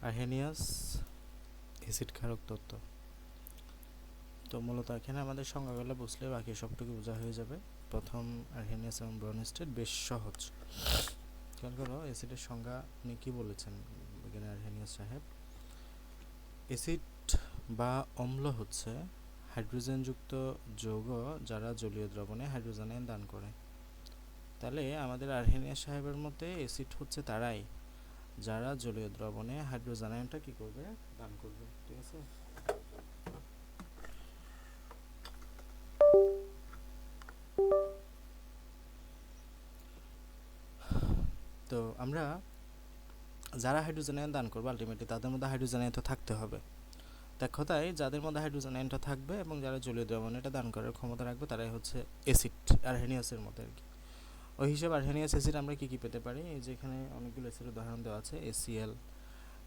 Arrhenius acid ক্ষারক তত্ত্ব। তো মূলত এখানে আমাদের সংজ্ঞাগুলো বুঝলে বাকি সবটুকু বোঝা হয়ে যাবে। প্রথম আর্হেনিয়াস এবং ব্রনস্টেড বেশ সহজ। খেয়াল করো অ্যাসিডের সংজ্ঞা উনি কী বলেছেন বিজ্ঞানী আর্হেনিয়াস সাহেব। অ্যাসিড বা অম্ল হচ্ছে হাইড্রোজেনযুক্ত যৌগ যারা জলীয় দ্রবণে হাইড্রোজেন আয়ন দান করে। তাহলে আমাদের আর্হেনিয়াস সাহেবের মতে অ্যাসিড হচ্ছে তারাই যারা জলীয় দ্রবণে হাইড্রোজেন আয়নটা কী করবে, দান করবে। ঠিক আছে। তো আমরা যারা হাইড্রোজেন আয়ন দান করবে আলটিমেটলি তাদের মধ্যে হাইড্রোজেন আয়ন তো থাকতে হবে। এক কথায় যাদের মধ্যে হাইড্রোজেন আয়নটা থাকবে এবং যারা জলীয় দ্রবণে এটা দান করার ক্ষমতা রাখবে তারাই হচ্ছে অ্যাসিড আর্হেনিয়াসের মতো আর কি। ওই হিসেবে আর্হেনিয়াস অ্যাসিড আমরা কী কী পেতে পারি, এই যে এখানে অনেকগুলো অ্যাসিডের উদাহরণ দেওয়া আছে। HCl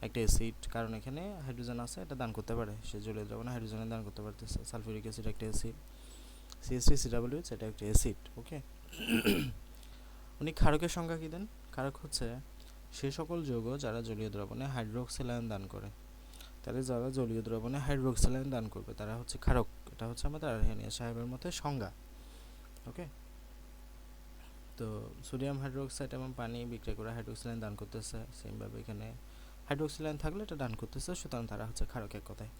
একটা অ্যাসিড, কারণ এখানে হাইড্রোজেন আছে, এটা দান করতে পারে, সে জলীয় দ্রবণে হাইড্রোজেন দান করতে পারতেছে। সালফিউরিক অ্যাসিড একটা অ্যাসিড। CH3COOH এটা একটা অ্যাসিড। ওকে। উনি ক্ষারকের সংজ্ঞা কী দেন? ক্ষারক হচ্ছে সে সকল যৌগ যারা জলীয় দ্রবণে হাইড্রোক্সিল আয়ন দান করে। তাহলে যারা জলীয় দ্রবণে হাইড্রোক্সিল আয়ন দান করবে তারা হচ্ছে ক্ষারক। এটা হচ্ছে আমাদের আর্হেনিয়াস সাহেবের মতে সংজ্ঞা। ওকে। তো সোডিয়াম হাইড্রোক্সাইড এবং পানি বিক্রিয়া করে হাইড্রোক্সিল আয়ন দান করতেছে, সেমভাবে এখানে হাইড্রোক্সিল আয়ন থাকলে এটা দান করতেছে, সুতরাং তারা হচ্ছে ক্ষারক এক কথায়।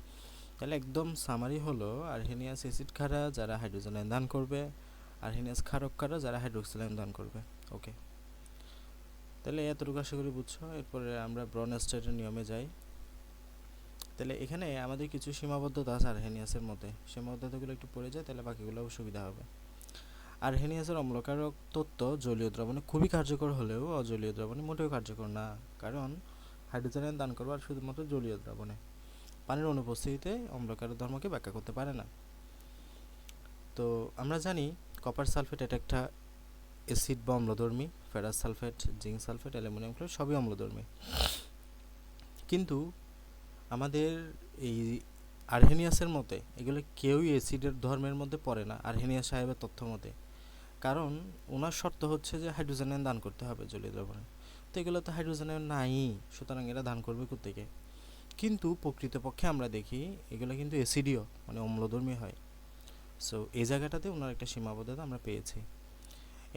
তাহলে একদম সামারি হলো আর্হেনিয়াস অ্যাসিড কারা যারা হাইড্রোজেন আয়ন দান করবে, আর্হেনিয়াস ক্ষারক কারা যারা হাইড্রোক্সিল আয়ন দান করবে। ওকে। তাহলে এতটুকু আশা করি বুঝছো। এরপরে আমরা ব্রনস্টেডের নিয়মে যাই। তাহলে এখানে আমাদের কিছু সীমাবদ্ধতা আছে আর্হেনিয়াসের মধ্যে, সীমাবদ্ধতাগুলো একটু পড়ে যায়, তাহলে বাকিগুলো সুবিধা হবে। আর্হেনিয়াসের অম্লকারক তত্ত্ব জলীয় দ্রবণে খুবই কার্যকর হলেও অজলীয় দ্রবণে মোটেও কার্যকর না, কারণ হাইড্রোজেন আয়ন দান করবার শুধুমাত্র জলীয় দ্রবণে, পানির অনুপস্থিতিতে অম্লকারক ধর্মকে ব্যাখ্যা করতে পারে না। তো আমরা জানি কপার সালফেট এটা একটা অ্যাসিড বা অম্লধর্মী, ferrous sulphate, zinc sulphate, aluminium chloride সবই অম্লধর্মী। কিন্তু আমাদের এই আর্হেনিয়াসের মতে এগুলো কেউই অ্যাসিডের ধর্মের মধ্যে পড়ে না আর্হেনিয়াস সাহেবের তথ্য মতে, কারণ ওনার শর্ত হচ্ছে যে হাইড্রোজেন আয়ন দান করতে হবে জলীয় দ্রবণে। তো এগুলো তো হাইড্রোজেন আয়ন নাই, সুতরাং এরা দান করবে কোত্থেকে? কিন্তু প্রকৃতপক্ষে আমরা দেখি এগুলো কিন্তু অ্যাসিডীয়, মানে অম্লধর্মী হয়। সো এই জায়গাটাতে ওনার একটা সীমাবদ্ধতা আমরা পেয়েছি।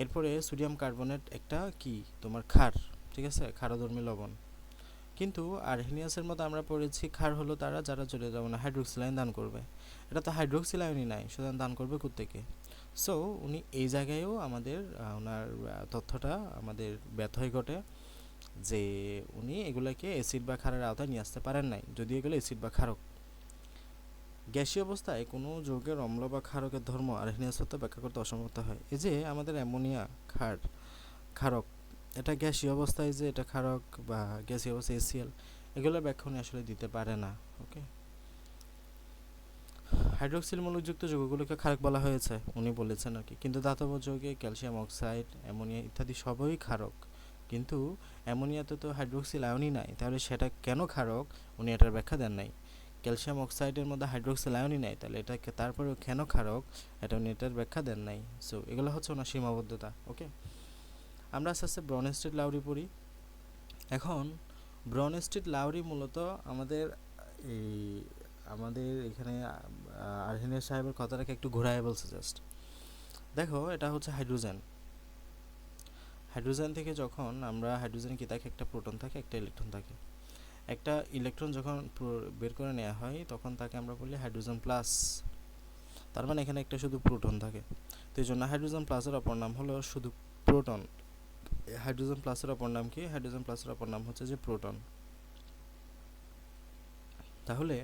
এরপরে সোডিয়াম কার্বনেট একটা কি তোমার ক্ষার, ঠিক আছে, ক্ষারধর্মী লবণ। কিন্তু আর্হেনিয়াসের মধ্যে আমরা পড়েছি ক্ষার হলো তারা যারা জলীয় দ্রবণে হাইড্রোক্সিল আয়ন দান করবে। এটা তো হাইড্রোক্সিল আয়নই নাই, সুতরাং দান করবে কোত্থেকে? সো উনি এই জায়গায়ও আমাদের ওনার তথ্যটা আমাদের ব্যথয় ঘটে যে উনি এগুলোকে অ্যাসিড বা ক্ষারের আওতায় নিয়ে আসতে পারেন নাই, যদিও এগুলো অ্যাসিড বা ক্ষারক। গ্যাসীয় অবস্থায় কোনো যৌগের অম্ল বা ক্ষারকের ধর্ম আর্হেনিয়াস তত্ত্ব ব্যাখ্যা করতে অসমর্থ হয়। এই যে আমাদের অ্যামোনিয়া ক্ষারক, এটা গ্যাসীয় অবস্থায় যে এটা ক্ষারক বা গ্যাসীয় অবস্থায় HCl, এগুলোর ব্যাখ্যা উনি আসলে দিতে পারে না। ওকে। হাইড্রোক্সিল মূলকযুক্ত যৌগগুলোকে ক্ষারক বলা হয়েছে উনি বলেছেন আর কি, কিন্তু ধাতব যৌগে ক্যালসিয়াম অক্সাইড, অ্যামোনিয়া ইত্যাদি সবই ক্ষারক। কিন্তু অ্যামোনিয়াতে তো হাইড্রোক্সিল আয়নই নাই, তাহলে সেটা কেন ক্ষারক উনি এটার ব্যাখ্যা দেন নাই। ক্যালসিয়াম অক্সাইডের মধ্যে হাইড্রোক্সিল আয়নই নাই, তাহলে এটাকে তারপরেও কেন ক্ষারক এটা উনি এটার ব্যাখ্যা দেন নাই। সো এগুলো হচ্ছে ওনার সীমাবদ্ধতা। ওকে। আমরা আস্তে আস্তে ব্রনস্টেড লাউরি পড়ি। এখন ব্রনস্টেড লাউরি মূলত আমাদের এই আমাদের এখানে আর্হেনিয়াস সাহেবের কথাটাকে একটু ঘোরায় বলছে জাস্ট। দেখো এটা হচ্ছে হাইড্রোজেন। হাইড্রোজেন থেকে যখন আমরা হাইড্রোজেন কি থাকে, একটা প্রোটন থাকে একটা ইলেকট্রন থাকে। একটা ইলেকট্রন যখন বের করে নেওয়া হয় তখন তাকে আমরা বলি হাইড্রোজেন প্লাস, তার মানে এখানে একটা শুধু প্রোটন থাকে। তো এই জন্য হাইড্রোজেন প্লাসের অপর নাম হলো শুধু প্রোটন। হাইড্রোজেন প্লাসের অপর নাম কি? হাইড্রোজেন প্লাসের অপর নাম হচ্ছে যে প্রোটন। তাহলে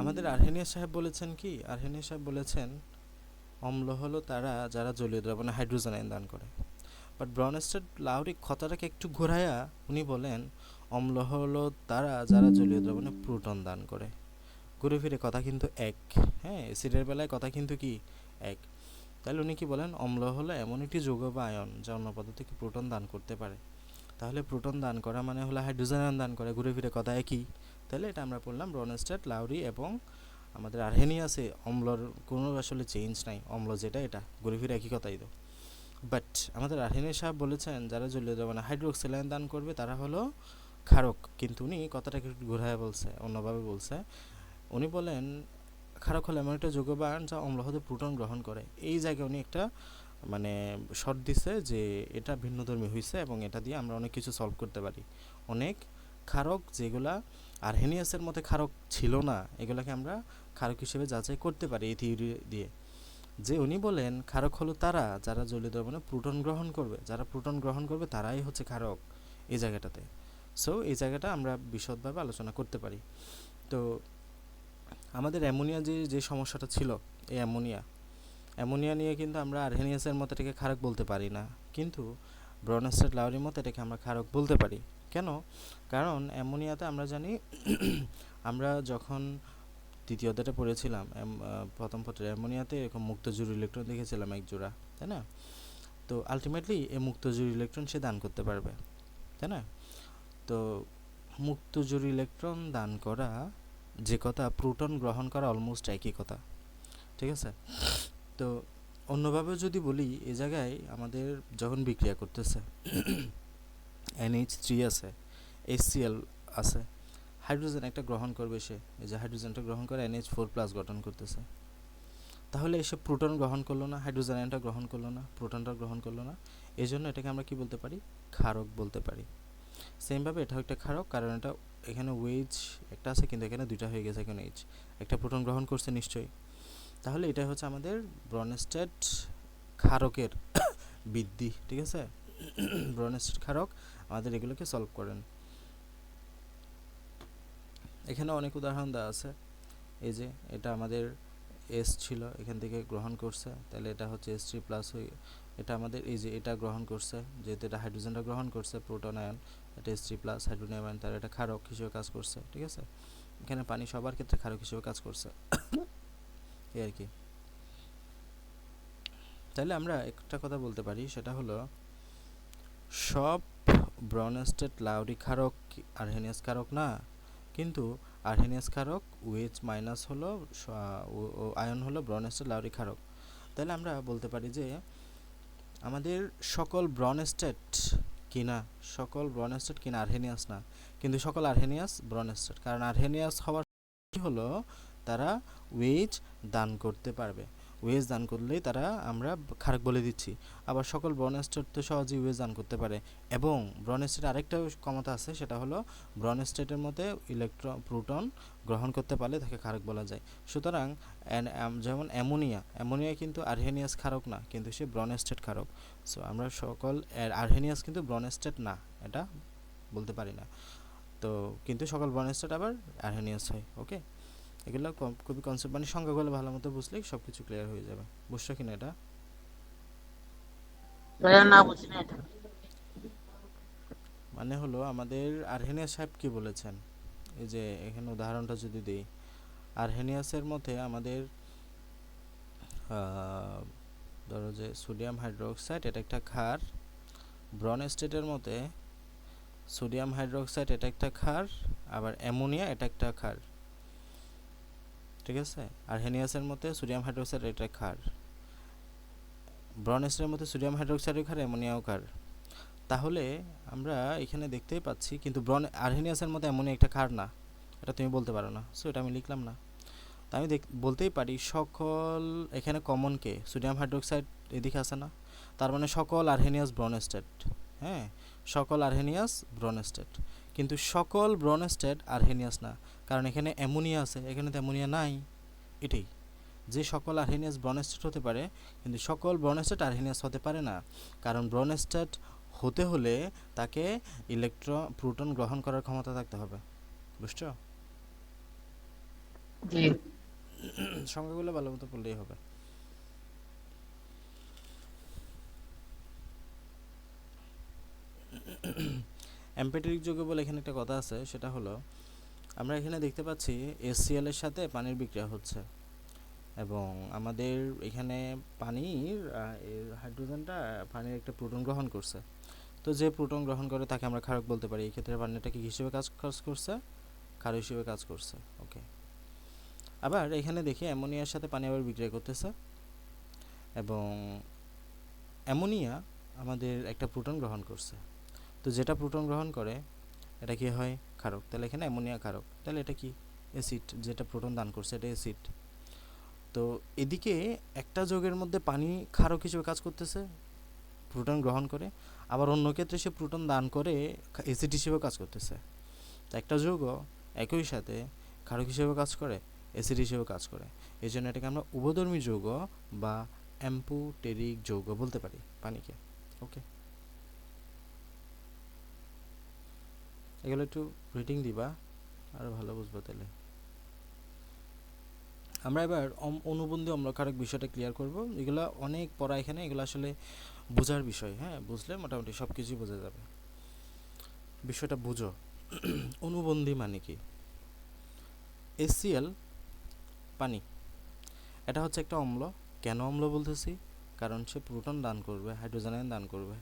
আমাদের আর্হেনিয়াস সাহেব বলেছেন কি? আর্হেনিয়াস সাহেব বলেছেন অম্ল হলো তারা যারা জলীয় দ্রবণে হাইড্রোজেন আয়ন দান করে। বাট ব্রনস্টেড লাউরি কথাটাকে একটু ঘোরায়া উনি বলেন অম্ল হলো তারা যারা জলীয় দ্রবণে প্রোটন দান করে। ঘুরে ফিরে কথা কিন্তু এক। হ্যাঁ, অ্যাসিডের বেলায় কথা কিন্তু কি এক। তাহলে উনি কি বলেন, অম্ল হলো এমন একটি যৌগ বা আয়ন যা অন্য পদার্থকে প্রোটন দান করতে পারে। তাহলে প্রোটন দান করা মানে হলো হাইড্রোজেন আয়ন দান করে, ঘুরে ফিরে কথা একই। তাহলে এটা আমরা বললাম ব্রনস্টেড লাউরি এবং আমাদের আর্হেনিয়াসে অম্লর কোনো আসলে চেঞ্জ নাই, অম্ল যেটা এটা ঘুরে ফিরে একই কথাই তো। বাট আমাদের আর্হেনিয়াস সাহেব বলেছেন যারা জলীয় দ্রবণে হাইড্রোক্সিল আয়ন দান করবে তারা হলো ক্ষারক, কিন্তু উনি কথাটাকে একটু ঘুরায় বলছে, অন্যভাবে বলছে। উনি বলেন ক্ষারক হলো এমন একটা যৌগবান যা অম্ল হতে প্রোটন গ্রহণ করে। এই জায়গায় উনি একটা মানে শর্ট দিছে যে এটা ভিন্নধর্মী হয়েছে এবং এটা দিয়ে আমরা অনেক কিছু সলভ করতে পারি। অনেক ক্ষারক যেগুলা আর্হেনিয়াসের মধ্যে ক্ষারক ছিল না, এগুলাকে আমরা ক্ষারক হিসেবে যাচাই করতে পারি এই থিওরি দিয়ে। যে উনি বলেন ক্ষারক হলো তারা যারা জলীয় দ্রবণে প্রোটন গ্রহণ করবে, যারা প্রোটন গ্রহণ করবে তারাই হচ্ছে ক্ষারক এই জায়গাটাতে। সো এই জায়গাটা আমরা বিশদভাবে আলোচনা করতে পারি। তো আমাদের অ্যামোনিয়া যে সমস্যাটা ছিল, এই অ্যামোনিয়া নিয়ে কিন্তু আমরা আর্হেনিয়াসের মতো এটাকে ক্ষারক বলতে পারি না, কিন্তু ব্রনস্টেড লাউরির মতো এটাকে আমরা ক্ষারক বলতে পারি। কেন? কারণ অ্যামোনিয়াতে আমরা জানি আমরা যখন দ্বিতীয় অধ্যায়টা পড়েছিলাম প্রথম পত্রে অ্যামোনিয়াতে এরকম মুক্ত জোড় ইলেকট্রন দেখেছিলাম এক জোড়া, তাই না? তো আলটিমেটলি এই মুক্ত জোড় ইলেকট্রন সে দান করতে পারবে, তাই না? তো মুক্ত জোড় ইলেকট্রন দান করা যে কথা, প্রোটন গ্রহণ করা অলমোস্ট একই কথা, ঠিক আছে? তো অন্যভাবে যদি বলি, এই জায়গায় আমাদের যখন বিক্রিয়া করতেছে NH3 আছে, HCl আছে, হাইড্রোজেন একটা গ্রহণ করবে, সে এই যে হাইড্রোজেনটা গ্রহণ করে NH4+ গঠন করতেছে। তাহলে এসে প্রোটন গ্রহণ করলো না, হাইড্রোজেন আয়নটা গ্রহণ করলো না, প্রোটনটা গ্রহণ করলো না, এই জন্য এটাকে আমরা কি বলতে পারি? ক্ষারক বলতে পারি। সেমভাবে এটাও একটা ক্ষারক, কারণ এটা এখানে ওয়েজ একটা আছে কিন্তু এখানে দুইটা হয়ে গেছে, এখানে এইচ একটা প্রোটন গ্রহণ করছে নিশ্চয়ই। তাহলে এটা হচ্ছে আমাদের ব্রনস্টেড ক্ষারকের বৃদ্ধি, ঠিক আছে? ব্রনস্টেড ক্ষারক আমাদের এগুলোকে সলভ করেন। এখানে অনেক উদাহরণ দেওয়া আছে। এই যে এটা আমাদের এস ছিল, এখান থেকে গ্রহণ করছে, তাহলে এটা হচ্ছে S3+ হয়ে, এটা আমাদের এই যে এটা গ্রহণ করছে, যেহেতু এটা হাইড্রোজেনটা গ্রহণ করছে প্রোটন আয়ন, এটা S3+ হাইড্রোনিয়াম আয়ন, তার এটা ক্ষারক হিসেবে কাজ করছে, ঠিক আছে? এখানে পানি সবার ক্ষেত্রে ক্ষারক হিসেবে কাজ করছে এই আর কি। তাহলে আমরা একটা কথা বলতে পারি, সেটা হলো সব ব্রনস্টেড লাউরি ক্ষারক আর্হেনিয়াস ক্ষারক না, কিন্তু আর্হেনিয়াস ক্ষারক OH- হলো আয়ন হলো ব্রনস্টেড লাউরি ক্ষারক। তাহলে আমরা বলতে পারি যে আমাদের সকল ব্রনস্টেড কিনা, সকল ব্রনস্টেড কিনা আর্হেনিয়াস না, কিন্তু সকল আর্হেনিয়াস ব্রনস্টেড, কারণ আর্হেনিয়াস হওয়ার হলো তারা ওয়েজ দান করতে পারবে, ওয়েজ দান করলেই তারা আমরা ক্ষারক বলে দিচ্ছি। আবার সকল ব্রনস্টেট তো সহজেই ওয়েজ দান করতে পারে, এবং ব্রনস্টেট আরেকটা ক্ষমতা আছে, সেটা হলো ব্রনস্টেটের মধ্যে ইলেকট্রন প্রোটন গ্রহণ করতে পারলে তাকে ক্ষারক বলা যায়। সুতরাং যেমন অ্যামোনিয়া কিন্তু আর্হেনিয়াস ক্ষারক না, কিন্তু সে ব্রনস্টেট ক্ষারক। সো আমরা সকল আর্হেনিয়াস কিন্তু ব্রনস্টেট না, এটা বলতে পারি না। তো কিন্তু সকল ব্রনস্টেট আবার আর্হেনিয়াস হয়। ওকে, এগুলো খুবই কনসেপ্ট, মানে সংজ্ঞাগুলো ভালো মতো বুঝলেই সব কিছু ক্লিয়ার হয়ে যাবে। বুঝছো কিনা এটা? না, বুঝি না এটা। মানে হলো আমাদের আর্হেনিয়াস সাহেব কি বলেছেন, এই যে এখানে উদাহরণটা যদি দিই, আর্হেনিয়াসের মধ্যে আমাদের ধরো যে সোডিয়াম হাইড্রোক্সাইড এটা একটা ক্ষার, ব্রনস্টেটের মধ্যে সোডিয়াম হাইড্রোক্সাইড এটা একটা ক্ষার, আবার অ্যামোনিয়া এটা একটা ক্ষার, ঠিক আছে? আর্হেনিয়াসের মধ্যে সোডিয়াম হাইড্রোক্সাইড এটা ক্ষার, ব্রনস্টেটের মধ্যে সোডিয়াম হাইড্রোক্সাইডও ক্ষার, অ্যামোনিয়াও ক্ষার। তাহলে আমরা এখানে দেখতেই পাচ্ছি, কিন্তু আর্হেনিয়াসের মধ্যে অ্যামোনিয়া একটা ক্ষার না, এটা তুমি বলতে পারো না, সো এটা আমি লিখলাম না। তা আমি বলতেই পারি সকল, এখানে কমন কে সোডিয়াম হাইড্রোক্সাইড এদিকে আছে না, তার মানে সকল আর্হেনিয়াস ব্রনস্টেট, হ্যাঁ, সকল আর্হেনিয়াস ব্রনস্টেট, কিন্তু সকল ব্রনস্টেট আর্হেনিয়াস না, কারণ এখানে অ্যামোনিয়া আছে, এখানে তো অ্যামোনিয়া নাই। এটাই যে সকল আর্হেনিয়াস ব্রনস্টেট হতে পারে, কিন্তু সকল ব্রনস্টেট আর্হেনিয়াস হতে পারে না, কারণ ব্রনস্টেট হতে হলে তাকে প্রোটন গ্রহণ করার ক্ষমতা থাকতে হবে। বুঝছো? জি। সংখ্যাগুলো ভালো মতো পড়লেই হবে। অ্যাম্পেটেরিক যৌগ বলে এখানে একটা কথা আছে, সেটা হলো আমরা এখানে দেখতে পাচ্ছি HCl এর সাথে পানির বিক্রিয়া হচ্ছে, এবং আমাদের এখানে পানির হাইড্রোজেনটা পানির একটা প্রোটন গ্রহণ করছে। তো যে প্রোটন গ্রহণ করে তাকে আমরা ক্ষারক বলতে পারি। এই ক্ষেত্রে পানিটা কি হিসেবে কাজ করছে? ক্ষার হিসেবে কাজ করছে। ওকে, আবার এখানে দেখি অ্যামোনিয়ার সাথে পানি আবার বিক্রিয়া করতেছে, এবং অ্যামোনিয়া আমাদের একটা প্রোটন গ্রহণ করছে। তো যেটা প্রোটন গ্রহণ করে এটা কি হয়? ক্ষারক। তাহলে এখানে অ্যামোনিয়া ক্ষারক, তাহলে এটা কি? অ্যাসিড, যেটা প্রোটন দান করছে এটা অ্যাসিড। তো এদিকে একটা যৌগের মধ্যে পানি ক্ষারক হিসেবে কাজ করতেছে প্রোটন গ্রহণ করে, আবার অন্য ক্ষেত্রে সে প্রোটন দান করে অ্যাসিড হিসেবেও কাজ করতেছে। তো একটা যৌগ একই সাথে ক্ষারক হিসেবে কাজ করে, অ্যাসিড হিসেবে কাজ করে, এই জন্য এটাকে আমরা উভধর্মী যৌগ বা অ্যাম্ফোটেরিক যৌগ বলতে পারি পানিকে। ওকে, এগুলো একটু রিডিং দিবা, আরও ভালো বুঝবো। তাহলে আমরা এবার অনুবন্ধী অম্লক্ষারক বিষয়টা ক্লিয়ার করব। এগুলো অনেক পড়া এখানে, এগুলো আসলে বোঝার বিষয়, হ্যাঁ, বুঝলে মোটামুটি সব কিছুই বোঝা যাবে। বিষয়টা বুঝো। অনুবন্ধী মানে কি? HCl পানি, এটা হচ্ছে একটা অম্ল। কেন অম্ল বলতেছি? কারণ সে প্রোটন দান করবে, হাইড্রোজেন আয়ন দান করবে।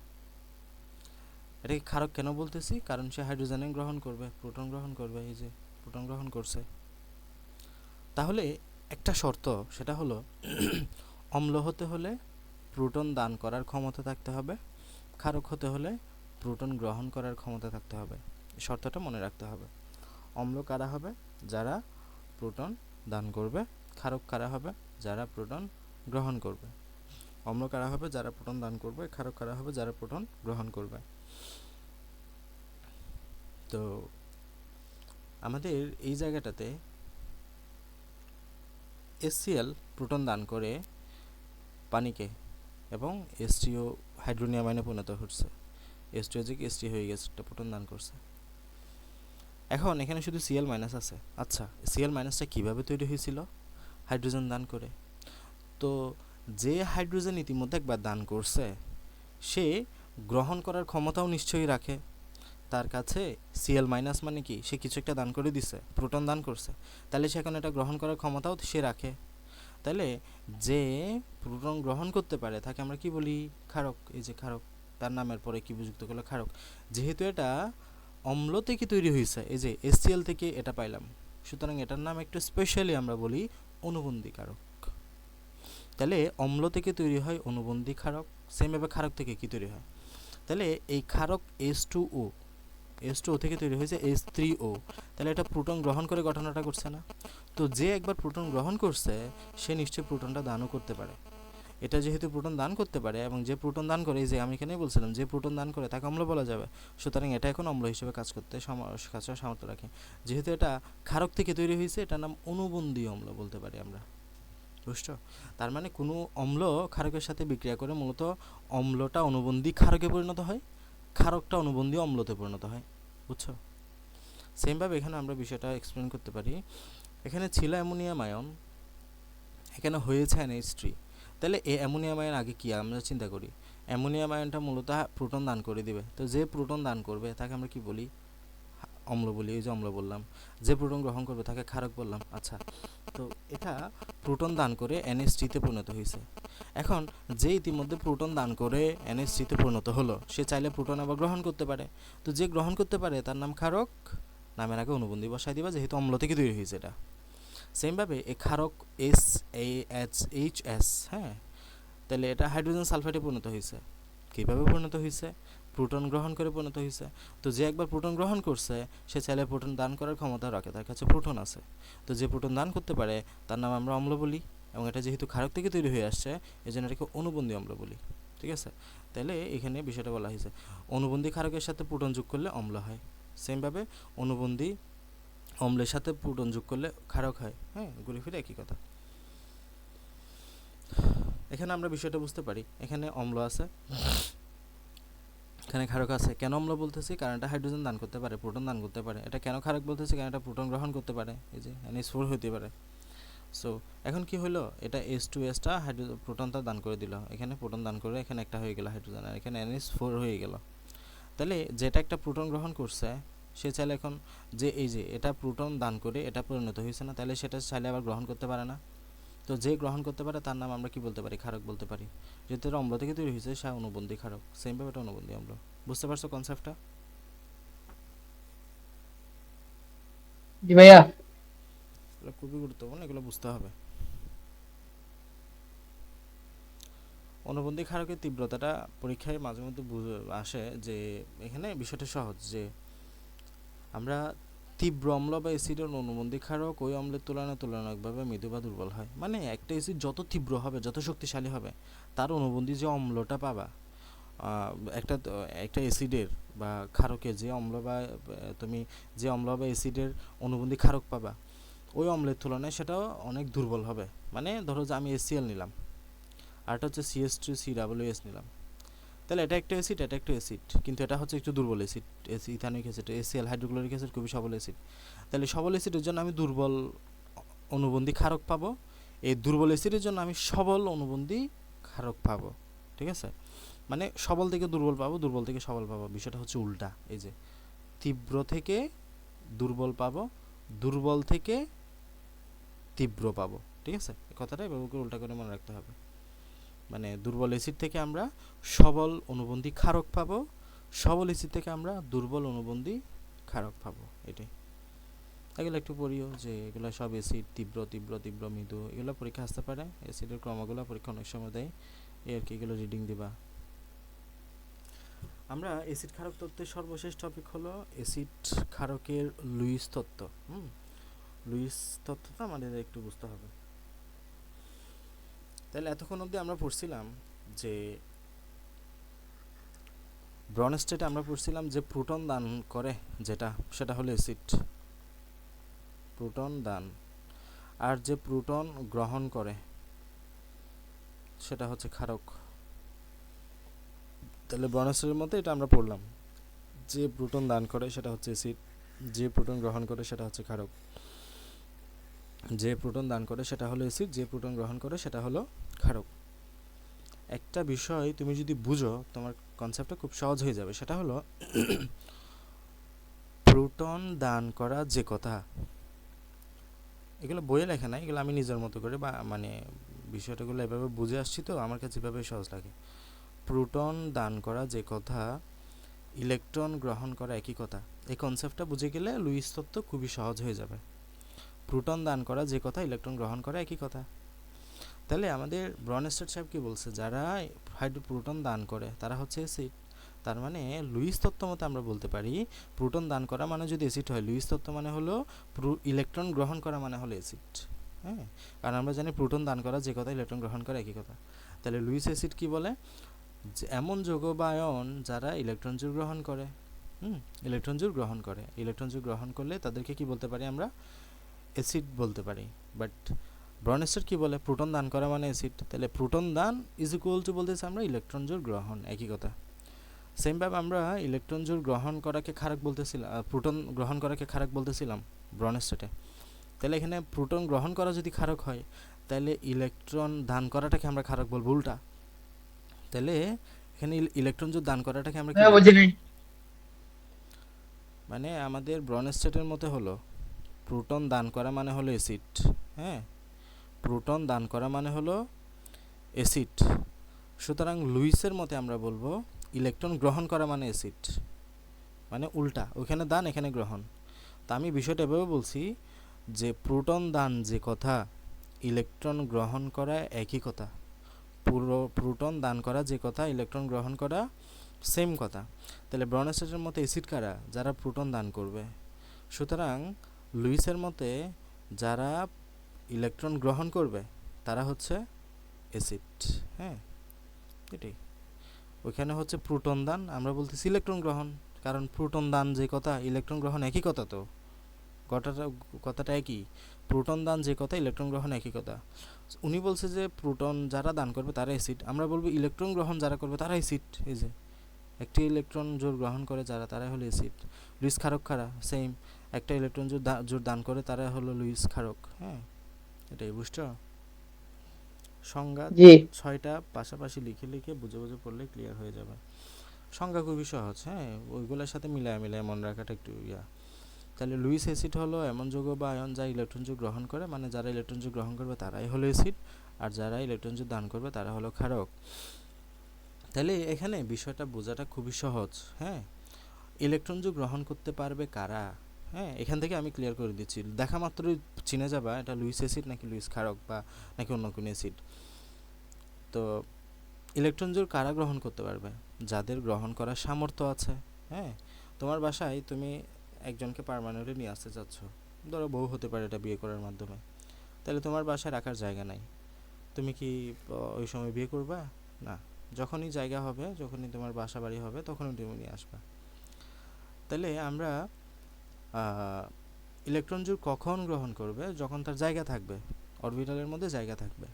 এটাকে ক্ষারক কেন বলতেছি? কারণ সে হাইড্রোজেন আয়ন গ্রহণ করবে, প্রোটন গ্রহণ করবে, এই যে প্রোটন গ্রহণ করছে। তাহলে একটা শর্ত, সেটা হলো অম্ল হতে হলে প্রোটন দান করার ক্ষমতা থাকতে হবে, ক্ষারক হতে হলে প্রোটন গ্রহণ করার ক্ষমতা থাকতে হবে। এই শর্তটা মনে রাখতে হবে। অম্ল কারা হবে? যারা প্রোটন দান করবে। ক্ষারক কারা হবে? যারা প্রোটন গ্রহণ করবে। অম্ল কারা হবে? যারা প্রোটন দান করবে। ক্ষারক কারা হবে? যারা প্রোটন গ্রহণ করবে। তো আমাদের এই জায়গাটাতে HCl প্রোটন দান করে পানিকে, এবং H3O হাইড্রোনিয়াম আয়নে পরিণত হচ্ছে। H2 থেকে H3 হয়ে গেছে, একটা প্রোটন দান করছে। এখন এখানে শুধু Cl মাইনাস আছে। আচ্ছা, Cl মাইনাসটা কীভাবে তৈরি হয়েছিল? হাইড্রোজেন দান করে। তো যে হাইড্রোজেন ইতিমধ্যে একবার দান করছে, সে গ্রহণ করার ক্ষমতাও নিশ্চয়ই রাখে। তার কাছে Cl মাইনাস মানে কি? সে কিছু একটা দান করে দিছে, প্রোটন দান করছে, তাহলে সে এখন এটা গ্রহণ করার ক্ষমতাও সে রাখে। তাহলে যে প্রোটন গ্রহণ করতে পারে তাকে আমরা কি বলি? ক্ষারক। এই যে ক্ষারক, তার নামের পরে কি যুক্ত করলে? ক্ষারক। যেহেতু এটা অম্ল থেকে তৈরি হয়েছে, এই যে HCl থেকে এটা পাইলাম, সুতরাং এটার নাম একটু স্পেশালি আমরা বলি অনুবন্ধী ক্ষারক। তাহলে অম্ল থেকে তৈরি হয় অনুবন্ধী ক্ষারক। সেমভাবে ক্ষারক থেকে কি তৈরি হয়? তাহলে এই ক্ষারক H2O থেকে তৈরি হয়েছে H3O। তাহলে এটা প্রোটন গ্রহণ করে ঘটনাটা করছে না? তো যে একবার প্রোটন গ্রহণ করছে, সে নিশ্চয়ই প্রোটনটা দানও করতে পারে। এটা যেহেতু প্রোটন দান করতে পারে, এবং যে প্রোটন দান করে, এই যে আমি এখানেই বলছিলাম, যে প্রোটন দান করে তাকে অম্ল বলা যাবে। সুতরাং এটা এখন অম্ল হিসেবে কাজ করতে সামর্থ্য রাখে। যেহেতু এটা ক্ষারক থেকে তৈরি হয়েছে, এটার নাম অনুবন্ধী অম্ল বলতে পারি আমরা। বুঝছো? তার মানে কোনো অম্ল ক্ষারকের সাথে বিক্রিয়া করে মূলত অম্লটা অনুবন্ধী ক্ষারকে পরিণত হয়, ক্ষারকটা অনুবন্ধী অম্লতে পরিণত হয়। বুঝছো? সেমভাবে এখানে আমরা বিষয়টা এক্সপ্লেন করতে পারি। এখানে ছিল অ্যামোনিয়াম আয়ন, এখানে হয়েছে NH3। তাহলে এই অ্যামোনিয়াম আয়ন আগে কি আমরা চিন্তা করি? অ্যামোনিয়াম আয়নটা মূলত প্রোটন দান করে দিবে। তো যে প্রোটন দান করবে তাকে আমরা কি বলি? অম্ল বলি। এই যে অম্ল বললাম। যে প্রোটন গ্রহণ করবে তাকে ক্ষারক বললাম। আচ্ছা, তো এটা প্রোটন দান করে NH3-তে পরিণত হয়েছে। এখন যে ইতিমধ্যে প্রোটন দান করে NH3-তে পরিণত হলো, সে চাইলে প্রোটন আবার গ্রহণ করতে পারে। তো যে গ্রহণ করতে পারে তার নাম ক্ষারক। নামের আগে অনুবন্ধী বসাই দিবা, যেহেতু অম্ল থেকে তৈরি হয়েছে এটা। সেমভাবে এই ক্ষারক SaHH, হ্যাঁ, তাহলে এটা হাইড্রোজেন সালফাইডে পরিণত হয়েছে। কীভাবে পরিণত হয়েছে? প্রোটন গ্রহণ করে পরিণত হয়েছে। তো যে একবার প্রোটন গ্রহণ করছে, সে চাইলে প্রোটন দান করার ক্ষমতা রাখে, তার কাছে প্রোটন আছে। তো যে প্রোটন দান করতে পারে তার নাম আমরা অম্ল বলি, এবং এটা যেহেতু ক্ষারক থেকে তৈরি হয়ে আসছে, এই জন্য এটাকে অনুবন্ধী অম্ল বলি। ঠিক আছে? তাহলে এখানে বিষয়টা বলা হয়েছে, অনুবন্ধী ক্ষারকের সাথে প্রোটন যোগ করলে অম্ল হয়। সেমভাবে অনুবন্ধী অম্লের সাথে প্রোটন যোগ করলে ক্ষারক হয়। হ্যাঁ, ঘুরে ফিরে একই কথা। এখানে আমরা বিষয়টা বুঝতে পারি, এখানে অম্ল আছে, এখানে ক্ষারক আছে। কেন অম্ল বলতেছি? কারণ এটা হাইড্রোজেন দান করতে পারে, প্রোটন দান করতে পারে। এটা কেন ক্ষারক বলতেছি? কারণ এটা প্রোটন গ্রহণ করতে পারে, এই যে NH4 হতে পারে। সো এখন কি হলো? এটা H2Sটা প্রোটনটা দান করে দিল, এখানে প্রোটন দান করে এখানে একটা হয়ে গেল হাইড্রোজেন, আর এখানে NH4 হয়ে গেল। তাহলে যেটা একটা প্রোটন গ্রহণ করছে, সে চাইলে এখন যে এই যে এটা প্রোটন দান করে এটা পরিণত হয়েছে না, তাহলে সেটা চাইলে আবার গ্রহণ করতে পারে না। তো যে গ্রহণ করতে পারে তার নাম আমরা কি বলতে পারি? ক্ষারক বলতে পারি। যেহেতু এটা অম্ল থেকে তৈরি হয়েছে, সে অনুবন্ধী ক্ষারক। সেমভাবে এটা অনুবন্ধী অম্ল। বুঝতে পারছো কনসেপ্টটা? জি ভাইয়া। এগুলো খুবই গুরুত্বপূর্ণ, এগুলো বুঝতে হবে। অনুবন্ধী ক্ষারকের তীব্রতাটা পরীক্ষায় মাঝে মধ্যে আসে, যে এখানে বিষয়টা সহজ, যে আমরা তীব্র অম্ল বা অ্যাসিডের অনুবন্ধী ক্ষারক ওই অম্লের তুলনায় তুলনামূলকভাবে মৃদু বা দুর্বল হয়। মানে একটা অ্যাসিড যত তীব্র হবে, যত শক্তিশালী হবে, তার অনুবন্ধী যে অম্লটা পাবা, একটা একটা অ্যাসিডের বা ক্ষারকের যে অম্ল বা তুমি যে অম্ল বা অ্যাসিডের অনুবন্ধী ক্ষারক পাবা, ওই অম্লের তুলনায় সেটাও অনেক দুর্বল হবে। মানে ধরো যে আমি HCl নিলাম, আর এটা হচ্ছে CH3COOH নিলাম, তাহলে এটা একটা অ্যাসিড, এটা একটা অ্যাসিড, কিন্তু এটা হচ্ছে একটু দুর্বল acid. Ethanoic acid, HCl hydrochloric acid খুবই সবল অ্যাসিড। তাহলে সবল অ্যাসিডের জন্য আমি দুর্বল অনুবন্ধী ক্ষারক পাবো, এই দুর্বল অ্যাসিডের জন্য আমি সবল অনুবন্ধী ক্ষারক পাবো। ঠিক আছে, মানে সবল থেকে দুর্বল পাবো, দুর্বল থেকে সবল পাবো, বিষয়টা হচ্ছে উল্টা। এই যে তীব্র থেকে দুর্বল পাবো, দুর্বল থেকে তীব্র পাবো। ঠিক আছে, এই কথাটা এভাবে করে উল্টা করে মনে রাখতে হবে। মানে দুর্বল অ্যাসিড থেকে আমরা সবল অনুবন্ধী ক্ষারক পাবো, সবল অ্যাসিড থেকে আমরা দুর্বল অনুবন্ধী ক্ষারক পাবো। এটাই, এগুলো একটু পড়িও যে এগুলো সব অ্যাসিড, তীব্র তীব্র তীব্র মৃদু, এগুলো পরীক্ষা আসতে পারে। অ্যাসিডের ক্রমগুলো পরীক্ষা অনেক সময় দেয়, এই আর কি, এগুলো রিডিং দিবা। আমরা অ্যাসিড ক্ষারক তত্ত্বের সর্বশেষ টপিক হলো অ্যাসিড ক্ষারকের লুইস তত্ত্ব। লুইস তত্ত্বটা আমাদের একটু বুঝতে হবে। তাহলে এতক্ষণ অবধি আমরা পড়ছিলাম যে ব্রনস্টেটে আমরা পড়ছিলাম যে প্রোটন দান করে যেটা, সেটা হলো অ্যাসিড, প্রোটন দান। আর যে প্রোটন গ্রহণ করে সেটা হচ্ছে ক্ষারক। তাহলে ব্রনস্টেটের মধ্যে এটা আমরা পড়লাম, যে প্রোটন দান করে সেটা হচ্ছে অ্যাসিড, যে প্রোটন গ্রহণ করে সেটা হচ্ছে ক্ষারক। যে প্রোটন দান করে সেটা হলো অ্যাসিড, যে প্রোটন গ্রহণ করে সেটা হলো ক্ষারক। একটা বিষয় তুমি যদি বুঝো, তোমার কনসেপ্টটা খুব সহজ হয়ে যাবে। সেটা হলো প্রোটন দান করা যে কথা, এগুলো বইয়ে লেখা নাই, এগুলো আমি নিজের মতো করে বা মানে বিষয়টাগুলো এভাবে বুঝে আসছি, তো আমার কাছে এভাবে সহজ লাগে। প্রোটন দান করা যে কথা, ইলেকট্রন গ্রহণ করা একই কথা। এই কনসেপ্টটা বুঝে গেলে লুইস তত্ত্ব খুবই সহজ হয়ে যাবে। প্রোটন দান করা যে কথা, ইলেকট্রন গ্রহণ করা একই কথা। তাহলে আমাদের ব্রনস্টেড সাহেব কি বলছে, যারা প্রোটন দান করে তারা হচ্ছে অ্যাসিড। তার মানে লুইস তত্ত্ব মতে আমরা বলতে পারি প্রোটন দান করা মানে যদি অ্যাসিড হয়, লুইস তত্ত্ব মানে হলো ইলেকট্রন গ্রহণ করা মানে হলো অ্যাসিড। হ্যাঁ, কারণ আমরা জানি প্রোটন দান করা যে কথা, ইলেকট্রন গ্রহণ করা একই কথা। তাহলে লুইস অ্যাসিড কি বলে, যে এমন যৌগ বা আয়ন যারা ইলেকট্রন জোড় গ্রহণ করে, ইলেকট্রন জোড় গ্রহণ করে, ইলেকট্রন জোড় গ্রহণ করলে তাদেরকে কি বলতে পারি আমরা, অ্যাসিড বলতে পারি। বাট ব্রনস্টেড কি বলে, প্রোটন দান করা মানে অ্যাসিড। তাহলে প্রোটন দান ইজ ইকুয়াল টু বলতেছি আমরা ইলেকট্রন জোড় গ্রহণ, একই কথা। সেমভাবে আমরা ইলেকট্রন জোড় গ্রহণ করাকে ক্ষারক বলতেছিলাম, প্রোটন গ্রহণ করাকে ক্ষারক বলতেছিলাম ব্রনস্টেডে। তাহলে এখানে প্রোটন গ্রহণ করা যদি ক্ষারক হয়, তাহলে ইলেকট্রন দান করাটাকে আমরা ক্ষারক বলবো, উল্টা। তাহলে এখানে ইলেকট্রন জোড় দান করাটাকে আমরা কি হ্যাঁ, বলবো, বুঝি নাই। মানে আমাদের ব্রনস্টেডের মতে হলো প্রোটন দান করা মানে হলো অ্যাসিড। হ্যাঁ, প্রোটন দান করা মানে হলো অ্যাসিড। সুতরাং লুইসের মতে আমরা বলবো ইলেকট্রন গ্রহণ করা মানে অ্যাসিড, মানে উল্টা, ওইখানে দান এখানে গ্রহণ। তা আমি বিষয়টা এভাবে বলছি যে প্রোটন দান যে কথা, ইলেকট্রন গ্রহণ করা একই কথা। প্রোটন দান করা যে কথা, ইলেকট্রন গ্রহণ করা সেম কথা। তাহলে ব্রনস্টেডের মতে অ্যাসিড কারা, যারা প্রোটন দান করবে। সুতরাং লুইসের মতে যারা ইলেকট্রন গ্রহণ করবে তারা হচ্ছে অ্যাসিড। হ্যাঁ, এটাই। ওইখানে হচ্ছে প্রোটন দান, আমরা বলতেছি ইলেকট্রন গ্রহণ, কারণ প্রোটন দান যে কথা, ইলেকট্রন গ্রহণ একই কথা, তো কথাটা কথাটা একই। প্রোটন দান যে কথা, ইলেকট্রন গ্রহণ একই কথা। উনি বলছে যে প্রোটন যারা দান করবে তারা অ্যাসিড, আমরা বলবো ইলেকট্রন গ্রহণ যারা করবে তারা অ্যাসিড। এই যে একটি ইলেকট্রন জোর গ্রহণ করে যারা, তারা হলো অ্যাসিড। লুইস ক্ষারক খারা সেম, একটা ইলেকট্রন জোর দান করে তারা হলো লুইস ক্ষারক। হ্যাঁ, এটাই বুঝছো। সংজ্ঞা জি। 6টা পাশাপাশি লিখে লিখে বুঝে বুঝে পড়লে ক্লিয়ার হয়ে যাবে। সংজ্ঞা খুবই সহজ, হ্যাঁ, ওইগুলোর সাথে মিলায় মিলায় মনে রাখাটা একটু ইয়া। তাহলে লুইস অ্যাসিড হলো এমন যৌগ বা আয়ন যা ইলেকট্রন জোড় গ্রহণ করে, মানে যারা ইলেকট্রন জোড় গ্রহণ করবে তারাই হলো অ্যাসিড, আর যারা ইলেকট্রন জোড় দান করবে তারা হলো ক্ষারক। তাহলে এখানে বিষয়টা বোঝাটা খুবই সহজ। হ্যাঁ, ইলেকট্রন জোড় গ্রহণ করতে পারবে কারা, হ্যাঁ, এখান থেকে আমি ক্লিয়ার করে দিচ্ছি, দেখা মাত্রই চিনে যাবা এটা লুইস অ্যাসিড নাকি লুইস ক্ষারক বা নাকি অন্য কোনো অ্যাসিড। তো ইলেকট্রন জোড় কারা গ্রহণ করতে পারবে, যাদের গ্রহণ করার সামর্থ্য আছে। হ্যাঁ, তোমার বাসায় তুমি একজনকে পার্মানেন্টলি নিয়ে আসতে চাচ্ছ, ধরো বউ হতে পারে এটা বিয়ে করার মাধ্যমে, তাহলে তোমার বাসায় রাখার জায়গা নাই, তুমি কি ওই সময় বিয়ে করবা? না। যখনই জায়গা হবে, যখনই তোমার বাসা বাড়ি হবে, তখনই তুমি নিয়ে আসবা। তাহলে আমরা ইলেকট্রন জোড় কখন গ্রহণ করবে? যখন তার জায়গা থাকবে, অরবিটালের মধ্যে জায়গা থাকবে।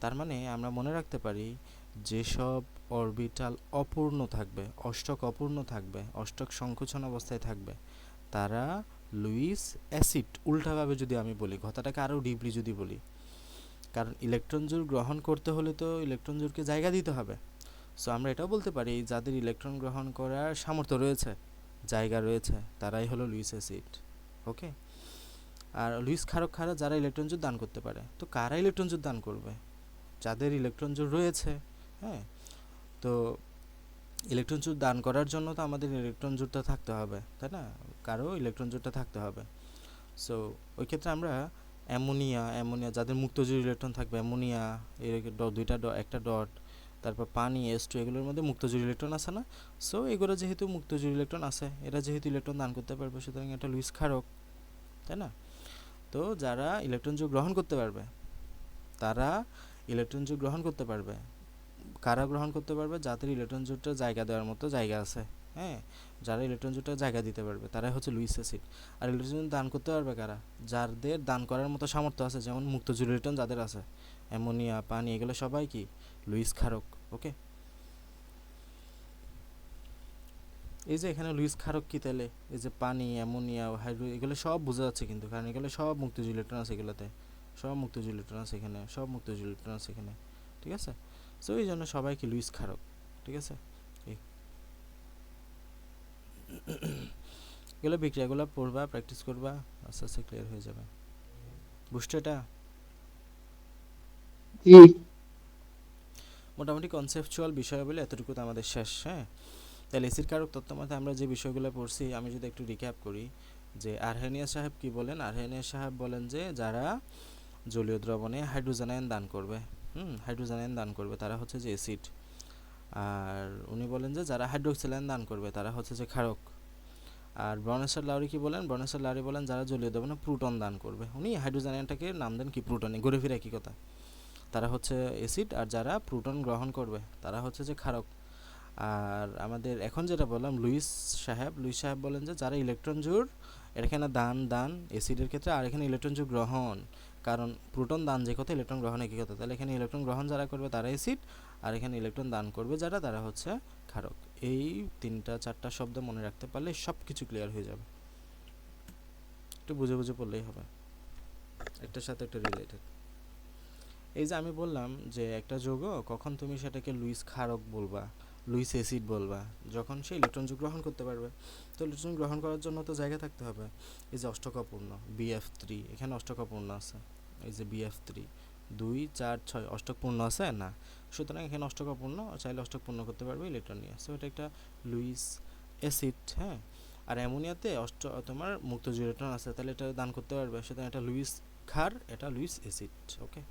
তার মানে আমরা মনে রাখতে পারি যেসব অরবিটাল অপূর্ণ থাকবে, অষ্টক অপূর্ণ থাকবে, অষ্টক সংকোচন অবস্থায় থাকবে, তারা লুইস অ্যাসিড। উল্টাভাবে যদি আমি বলি, কথাটাকে আরও ডিপলি যদি বলি, কারণ ইলেকট্রন জোড় গ্রহণ করতে হলে তো ইলেকট্রন জোড়কে জায়গা দিতে হবে। সো আমরা এটাও বলতে পারি যাদের ইলেকট্রন গ্রহণ করার সামর্থ্য রয়েছে, জায়গা রয়েছে, তারাই হলো লুইস অ্যাসিড। ওকে। আর লুইস ক্ষারক কারা? যারা ইলেকট্রন জোড় দান করতে পারে। তো কারা ইলেকট্রন জোড় দান করবে? যাদের ইলেকট্রন জোড় রয়েছে। হ্যাঁ, তো ইলেকট্রন জোড় দান করার জন্য তো আমাদের ইলেকট্রন জোড়টা থাকতে হবে, তাই না? কারো ইলেকট্রন জোড়টা থাকতে হবে। সো ওই ক্ষেত্রে আমরা অ্যামোনিয়া, যাদের মুক্ত জোড় ইলেকট্রন থাকবে, অ্যামোনিয়া এর দুইটা একটা ডট, তারপর পানি H2, এগুলোর মধ্যে মুক্ত জোড় ইলেকট্রন আছে না? সো এগুলো যেহেতু মুক্ত জোড় ইলেকট্রন আছে, এরা যেহেতু ইলেকট্রন দান করতে পারবে, সুতরাং এটা লুইস ক্ষারক, তাই না? তো যারা ইলেকট্রন জোড় গ্রহণ করতে পারবে, তারা ইলেকট্রন জোড় গ্রহণ করতে পারবে। কারা গ্রহণ করতে পারবে? যাদের ইলেকট্রন জোড়টা জায়গা দেওয়ার মতো জায়গা আছে। হ্যাঁ, যারা ইলেকট্রন জোড়টা জায়গা দিতে পারবে, তারাই হচ্ছে লুইস অ্যাসিড। আর ইলেকট্রন জোড় দান করতে পারবে কারা? যাদের দান করার মতো সামর্থ্য আছে, যেমন মুক্ত জোড় ইলেকট্রন যাদের আছে, অ্যামোনিয়া, পানি, এগুলো সবাই কি লুইস ক্ষারক। ওকে। এই যে এখানে লুইস ক্ষারক কি তাহলে? এই যে পানি, অ্যামোনিয়া, হাইড্রো, এগুলো সব বোঝা যাচ্ছে কিন্তু, কারণ এগুলো সব মুক্ত জোড় ইলেকট্রন আছে, এগুলোতে সব মুক্ত জোড় ইলেকট্রন আছে, এখানে সব মুক্ত জোড় ইলেকট্রন আছে এখানে। ঠিক আছে? সো এই জন্য সবাই কি লুইস ক্ষারক। ঠিক আছে? এগুলো বিক্রিয়াগুলো পড়বা, প্র্যাকটিস করবা, আস্তে আস্তে ক্লিয়ার হয়ে যাবে। বুঝছো এটা? জি। মোটামুটি কনসেপচুয়াল বিষয় বলে এতটুকু তো আমাদের শেষ। হ্যাঁ, তাহলে এসিড কারক তত্ত্ব মতে আমরা যে বিষয়গুলো পড়ছি, আমি যদি একটু রিক্যাপ করি, যে আরহেনিয়াস সাহেব কি বলেন? আরহেনিয়াস সাহেব বলেন যে যারা জলীয় দ্রবণে হাইড্রোজেন আয়ন দান করবে, হাইড্রোজেন আয়ন দান করবে, তারা হচ্ছে যে অ্যাসিড। আর উনি বলেন যে যারা হাইড্রোক্সিল আয়ন দান করবে, তারা হচ্ছে যে ক্ষারক। আর ব্রনেশ্বর লাউরি কি বলেন? ব্রনেশ্বর লাউরি বলেন যারা জলীয় দ্রবণে প্রোটন দান করবে, উনি হাইড্রোজেন আয়নটাকে নাম দেন কি প্রোটনে, ঘুরে ফিরে একই কথা, তারা হচ্ছে অ্যাসিড। আর যারা প্রোটন গ্রহণ করবে, তারা হচ্ছে যে ক্ষারক। আর আমাদের এখন যেটা বললাম, লুইস সাহেব বলেন যে যারা ইলেকট্রন জোড়, এখানে দান অ্যাসিডের ক্ষেত্রে, আর এখানে ইলেকট্রন জোড় গ্রহণ, কারণ প্রোটন দান যে কথা, ইলেকট্রন গ্রহণ একই কথা, তাহলে এখানে ইলেকট্রন গ্রহণ যারা করবে তারা অ্যাসিড, আর এখানে ইলেকট্রন দান করবে যারা, তারা হচ্ছে ক্ষারক। এই 3-4টা শব্দ মনে রাখতে পারলে সব কিছু ক্লিয়ার হয়ে যাবে। একটু বুঝে বুঝে পড়লেই হবে, একটার সাথে একটা রিলেটেড। এই যে আমি বললাম যে একটা যৌগ কখন তুমি সেটাকে লুইস ক্ষারক বলবা, লুইস অ্যাসিড বলবা, যখন সে ইলেকট্রন গ্রহণ করতে পারবে। তো ইলেকট্রন গ্রহণ করার জন্য তো জায়গা থাকতে হবে। এই যে অষ্টকপূর্ণ BF3, এখানে অষ্টকপূর্ণ আছে, এই যে BF3 2 4 6 অষ্টকপূর্ণ আছে না? সুতরাং এখানে অষ্টকপূর্ণ, চাইলে অষ্টকপূর্ণ করতে পারবে ইলেকট্রন নিয়ে। সো এটা একটা লুইস অ্যাসিড। হ্যাঁ, আর অ্যামোনিয়াতে তোমার মুক্ত ইলেকট্রন আছে, তাহলে এটা দান করতে পারবে, সুতরাং এটা লুইস ক্ষার, এটা লুইস অ্যাসিড। ওকে,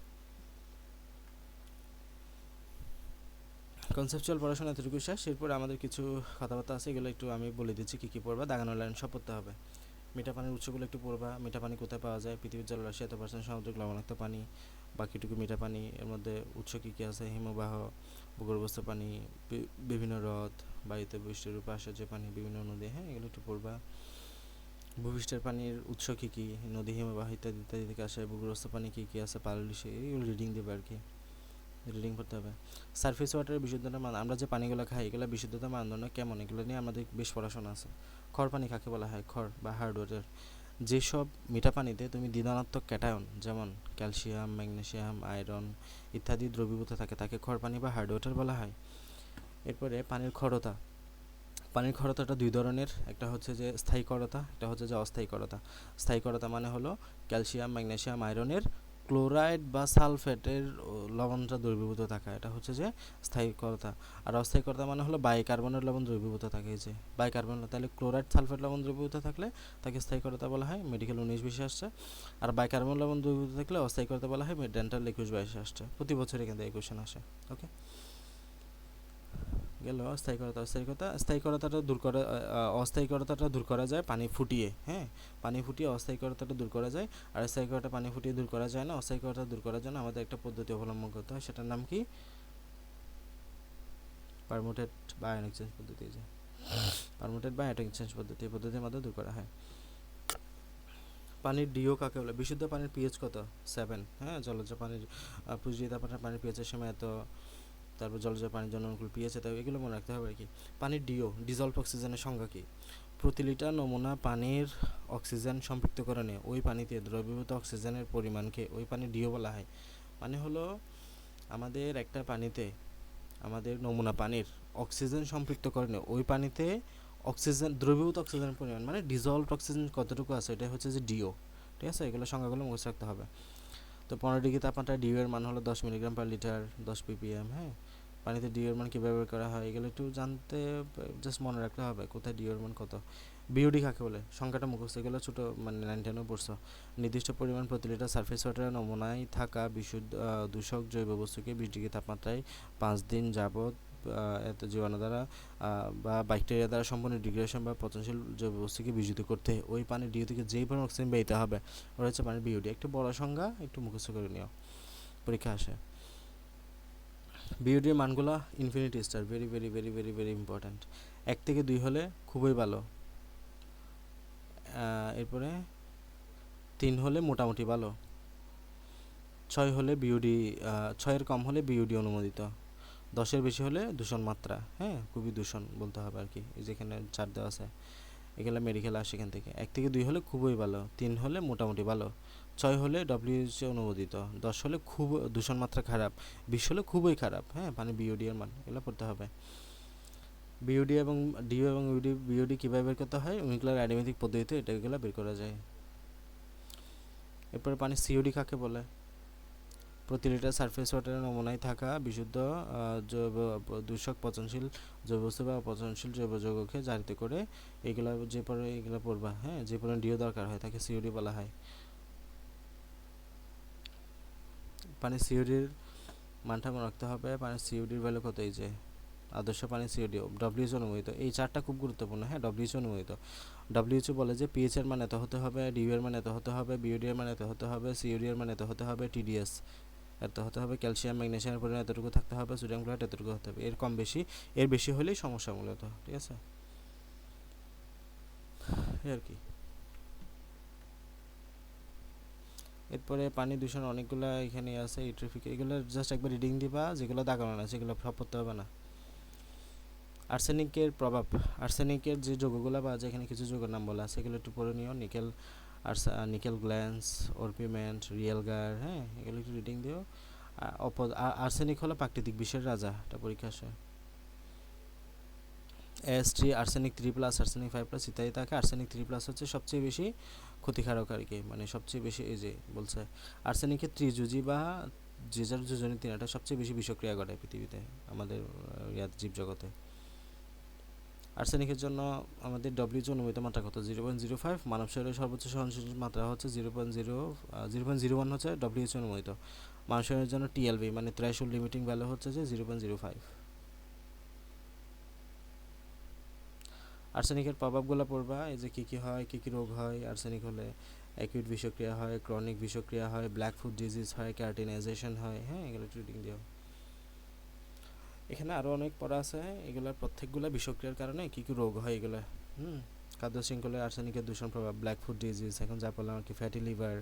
কনসেপচুয়াল পড়াশোনা এতটুকু শেষ। এরপর আমাদের কিছু কথাবার্তা আছে, এগুলো একটু আমি বলে দিচ্ছি কী কী পড়বা। দাগানো লাইন সব পড়তে হবে। মিঠা পানির উৎসগুলো একটু পড়বা। মিঠা পানি কোথায় পাওয়া যায়? পৃথিবীর জলরাশি এত% সামুদ্রিক লবণাক্ত পানি, বাকিটুকু মিঠা পানি। এর মধ্যে উৎস কী কী আছে? হিমবাহ, ভূগর্ভস্থ পানি, বিভিন্ন হ্রদ, বায়ুতে বৃষ্টির রূপে আসা যে পানি, বিভিন্ন নদী। হ্যাঁ, এগুলো একটু পড়বা। ভূপৃষ্ঠের পানির উৎস কী কী? নদী, হিমবাহ ইত্যাদি ইত্যাদি থেকে আসে। ভূগর্ভস্থ পানি কী কী আছে? পাললিশ, এগুলো রিডিং দেবে আর কি, রিডিং করতে হবে। সারফেস ওয়াটারের বিশুদ্ধতার মান, আমরা যে পানিগুলো খাই এগুলো বিশুদ্ধতার মানদণ্ড কেমন, এগুলো নিয়ে আমাদের বেশ পড়াশোনা আছে। খড় পানি কাকে বলা হয়? খড় বা হার্ড ওয়াটার। যেসব মিঠা পানিতে তুমি দ্বিধনাত্মক ক্যাটায়ন, যেমন ক্যালসিয়াম, ম্যাগনেসিয়াম, আয়রন ইত্যাদি দ্রবীভূত থাকে, তাকে খড় পানি বা হার্ড ওয়াটার বলা হয়। এরপরে পানির খরতা। পানির খরতাটা দুই ধরনের, একটা হচ্ছে যে স্থায়ী খরতা, একটা হচ্ছে যে অস্থায়ী খরতা। স্থায়ী খরতা মানে হলো ক্যালসিয়াম, ম্যাগনেসিয়াম, আয়রনের ক্লোরাইড বা সালফেটের লবণটা দ্রবীভূত থাকা, এটা হচ্ছে যে স্থায়ী খরতা। আর অস্থায়ী খরতা মানে হলো বাইকার্বনের লবণ দ্রবীভূত থাকে, এই যে বাইকার্বন, তাহলে ক্লোরাইড সালফেট লবণ দ্রবীভূত থাকলে তাকে স্থায়ী খরতা বলা হয়, মেডিকেল 19-20 আসছে। আর বাইকার্বন লবণ দ্রবীভূত থাকলে অস্থায়ী খরতা বলা হয়, ডেন্টাল 21-22 আসছে। প্রতি বছর এখান থেকে কোয়েশ্চেন আসে। ওকে, গেল অস্থায়িকতাটা দূর করা, অস্থায়িকতাটা দূর করা যায় পানি ফুটিয়ে, হ্যাঁ, পানি ফুটিয়ে অস্থায়িকতাটা দূর করা যায়। আর স্থায়িকতা পানি ফুটিয়ে দূর করা যায় না। অস্থায়িকতা দূর করার জন্য আমাদের একটা পদ্ধতি অবলম্বন করতে হয়, সেটার নাম কি? পারমুটেড বা আয়ন এক্সচেঞ্জ পদ্ধতি। যে পারমুটেড বা আয়ন এক্সচেঞ্জ পদ্ধতি, এই পদ্ধতির মাধ্যমে দূর করা হয়। পানির ডিও কাকে বলে? বিশুদ্ধ পানির পিএইচ কত? 7। হ্যাঁ, জলজ পানির পুষ্টি তাপমাত্রা পানির পিএইচের সময় এত, তারপর জলজ পানির জন্য অনুকূল পিএইচ এত, এগুলো মনে রাখতে হবে আর কি। পানির ডিও, ডিজলভ অক্সিজেনের সংজ্ঞা কি? প্রতি লিটার নমুনা পানির অক্সিজেন সম্পৃক্তকরণে ওই পানিতে দ্রবীভূত অক্সিজেনের পরিমাণকে ওই পানির ডিও বলা হয়। মানে হলো আমাদের একটা পানিতে, আমাদের নমুনা পানির অক্সিজেন সম্পৃক্তকরণে ওই পানিতে অক্সিজেন, দ্রবীভূত অক্সিজেনের পরিমাণ মানে ডিজলভড অক্সিজেন কতটুকু আছে, এটা হচ্ছে যে ডিও। ঠিক আছে, এগুলো সংখ্যাগুলো মুখস্থ রাখতে হবে। তো 15 ডিগ্রি তাপমাত্রায় ডিও এর মান হলো 10 মিলিগ্রাম পার লিটার, 10 ppm। হ্যাঁ, পানিতে ডিও এর মান কীভাবে বের করা হয় এগুলো একটু জানতে, জাস্ট মনে রাখতে হবে কোথায় ডিও এর মান কত। বিওডি কাকে বলে? সংখ্যাটা মুখস্থ, এগুলো ছোটো মানে 9 10 পড়ছো। নির্দিষ্ট পরিমাণ প্রতি লিটার সারফেস ওয়াটারের নমুনায় থাকা বিশুদ্ধ দূষক জৈব বস্তুকে 20 ডিগ্রি তাপমাত্রায় 5 দিন যাবত এত জীবাণু দ্বারা বা ব্যাকটেরিয়া দ্বারা সম্পূর্ণ ডিগ্রেডেশন বা পচনশীল জৈব বস্তুকে বিশুদ্ধ করতে ওই পানির ডিও থেকে যেই পরিমাণ অক্সিজেন বেরোতে হবে ওটা হচ্ছে পানির বিওডি। একটু বড় সংজ্ঞা, একটু মুখস্থ করে নিও, পরীক্ষা আসে। বিওডির মানগুলো infinity star, very very very very very important. 1 থেকে 2 হলে খুবই ভালো, এরপরে 3 হলে মোটামুটি ভালো, 6 হলে বিওডি, 6-এর কম হলে বিওডি অনুমোদিত, 10-এর বেশি হলে দূষণ মাত্রা, হ্যাঁ, খুবই দূষণ বলতে হবে আর কি। এই যেখানে 4 দেওয়া আছে, এগুলো মেডিকেল আসে এখান থেকে। 1 থেকে 2 হলে খুবই ভালো, 3 হলে মোটামুটি ভালো, 6 হলে WHO অনুমোদিত, 10 হলে খুব দূষণ মাত্রা খারাপ, 20 হলে খুবই খারাপ। হ্যাঁ, মানে বিওডি এর মান এগুলো পড়তে হবে। বিওডি এবং ডিও এবং বিওডি কীভাবে বের করতে হয়? মলিকুলার অ্যারিথমেটিক পদ্ধতিতে এটাগুলো বের করা যায়। এরপরে পানি সিওডি কাকে বলে? প্রতি লিটার সারফেস ওয়াটারের নমুনায় থাকা বিশুদ্ধ জৈব দূষক পচনশীল জৈব বস্তু বা অপচনশীল জৈব যৌগকে জারিত করে এগুলো যে পরে এগুলো পড়বা, হ্যাঁ, যে পরিমাণ ডিও দরকার হয় তাকে সিওডি বলা হয়। পানি সিওডির মানটা মনে রাখতে হবে। পানি সিওডির ভ্যালু কত? এই যে আদর্শ পানি সিওডি ডব্লিউএইচও অনুমোদিত। এই চারটা খুব গুরুত্বপূর্ণ, হ্যাঁ, ডব্লিউএইচও অনুমোদিত। ডব্লিউএইচও বলে যে পিএইচ এর মান এত হতে হবে, ডিও এর মান এত হতে হবে, বিওডি এর মান এত হতে হবে, সিওডি এর মান এত হতে হবে, টিডিএস এত হতে হবে, ক্যালসিয়াম ম্যাগনেসিয়ামের পরিমাণ এতটুকু থাকতে হবে, সোডিয়াম ক্লোরাইড এতটুকু হতে হবে। এর কম বেশি, এর বেশি হলেই সমস্যা মূলত। ঠিক আছে, এই আর কি। এরপরে পানি দূষণ অনেকগুলো এখানে আছে, ইউট্রিফিক, এগুলো জাস্ট একবার রিডিং দিবা, যেগুলো দাগানো আছে সেগুলো সব পড়তে হবে না। আর্সেনিকের প্রভাব, আর্সেনিকের যে যৌগগুলো পাওয়া যায় এখানে কিছু যৌগের নাম বলা আছে, এগুলো একটু পড়ে নিও। নিকেল, নিকেল গ্ল্যান্স, অরপিমেন্ট, রিয়েলগার, হ্যাঁ, এগুলো একটু রিডিং দিও। আর্সেনিক হলো প্রাকৃতিক বিষের রাজা, এটা পরীক্ষা আসে। AS3 আর্সেনিক 3+, আর্সেনিক 5+ ইত্যাদি থাকে। আর্সেনিক 3+ হচ্ছে সবচেয়ে বেশি ক্ষতিকারক আর কি, মানে সবচেয়ে বেশি, এই যে বলছে আর্সেনিকের ত্রিযুজি বা জেজার যোজনী তিনটা সবচেয়ে বেশি বিষক্রিয়া ঘটায় পৃথিবীতে, আমাদের জীবজগতে। আর্সেনিকের জন্য আমাদের ডব্লিউএইচও অনুমোদিত মাত্রা কত? 0.05। মানব শরীরের সর্বোচ্চ সহনশীল মাত্রা হচ্ছে 0.01 হচ্ছে ডব্লিউএইচও অনুমোদিত। মানব শরীরের জন্য টিএলভি মানে থ্রেশহোল্ড লিমিটিং ভ্যালু হচ্ছে যে 0.05। আর্সেনিকের প্রভাবগুলো পড়বা, এই যে কী কী হয়, কী কী রোগ হয় আর্সেনিক হলে। অ্যাকিউট বিষক্রিয়া হয়, ক্রনিক বিষক্রিয়া হয়, ব্ল্যাক ফুট ডিজিজ হয়, ক্যারাটিনাইজেশন হয়, হ্যাঁ, এগুলো ট্রিটিং দিও। এখানে আরও অনেক পড়া আছে, এগুলোর প্রত্যেকগুলো বিষক্রিয়ার কারণে কী কী রোগ হয় এগুলো। খাদ্য শৃঙ্খলায় আর্সেনিকের দূষণ প্রভাব, ব্ল্যাক ফুট ডিজিজ, এখন যা বললাম আর কি, ফ্যাটি লিভার,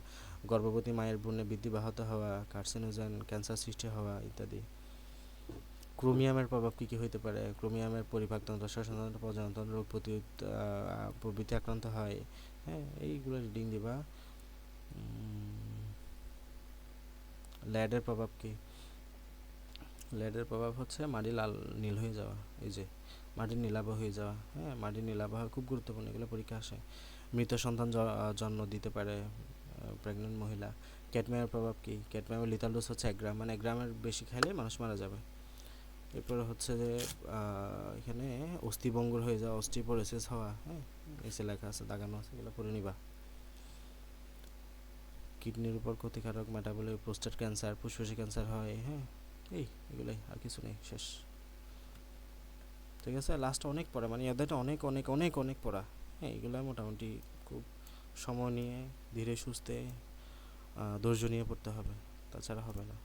গর্ভবতী মায়ের ভ্রূণে বৃদ্ধি ব্যাহত হওয়া, কার্সিনোজেন, ক্যান্সার সৃষ্টি হওয়া ইত্যাদি। ক্রোমিয়ামের প্রভাব কী কী হইতে পারে? ক্রোমিয়ামের পরিপাকতন্ত্র, শ্বসনতন্ত্র, প্রজননতন্ত্র, রোগ প্রতিরোধ প্রভৃতি আক্রান্ত হয়, হ্যাঁ, এইগুলো রিডিং দিবা। ল্যাডের প্রভাব কি? লেডের প্রভাব হচ্ছে মাটি লাল নীল হয়ে যাওয়া, এই যে মাটির নীলাভ হয়ে যাওয়া, হ্যাঁ, মাটির নীলাভ খুব গুরুত্বপূর্ণ, এগুলো পরীক্ষা আসে। মৃত সন্তান জন্ম দিতে পারে প্রেগনেন্ট মহিলা। ক্যাডমিয়ামের প্রভাব কি? ক্যাডমিয়ামের লিথাল ডোজ হচ্ছে 1 গ্রাম, মানে 1 গ্রামের বেশি খাইলে মানুষ মারা যাবে। এরপরে হচ্ছে যে এখানে অস্থিভঙ্গুর হয়ে যাওয়া, অস্টিওপোরোসিস হওয়া, হ্যাঁ, এসে লেখা আছে, দাগানো আছে, এগুলো পড়ে নিবা। কিডনির উপর ক্ষতিকারক, মেটাবলিক, প্রোস্টেট ক্যান্সার, ফুসফুসে ক্যান্সার হয়, হ্যাঁ, এগুলাই, আর কিছু নেই, শেষ। ঠিক আছে, লাস্টে অনেক পড়া, মানে এদেরটা অনেক অনেক অনেক অনেক পড়া। হ্যাঁ, এগুলো মোটামুটি খুব সময় নিয়ে ধীরে সুস্থে ধৈর্য নিয়ে পড়তে হবে, তাছাড়া হবে না।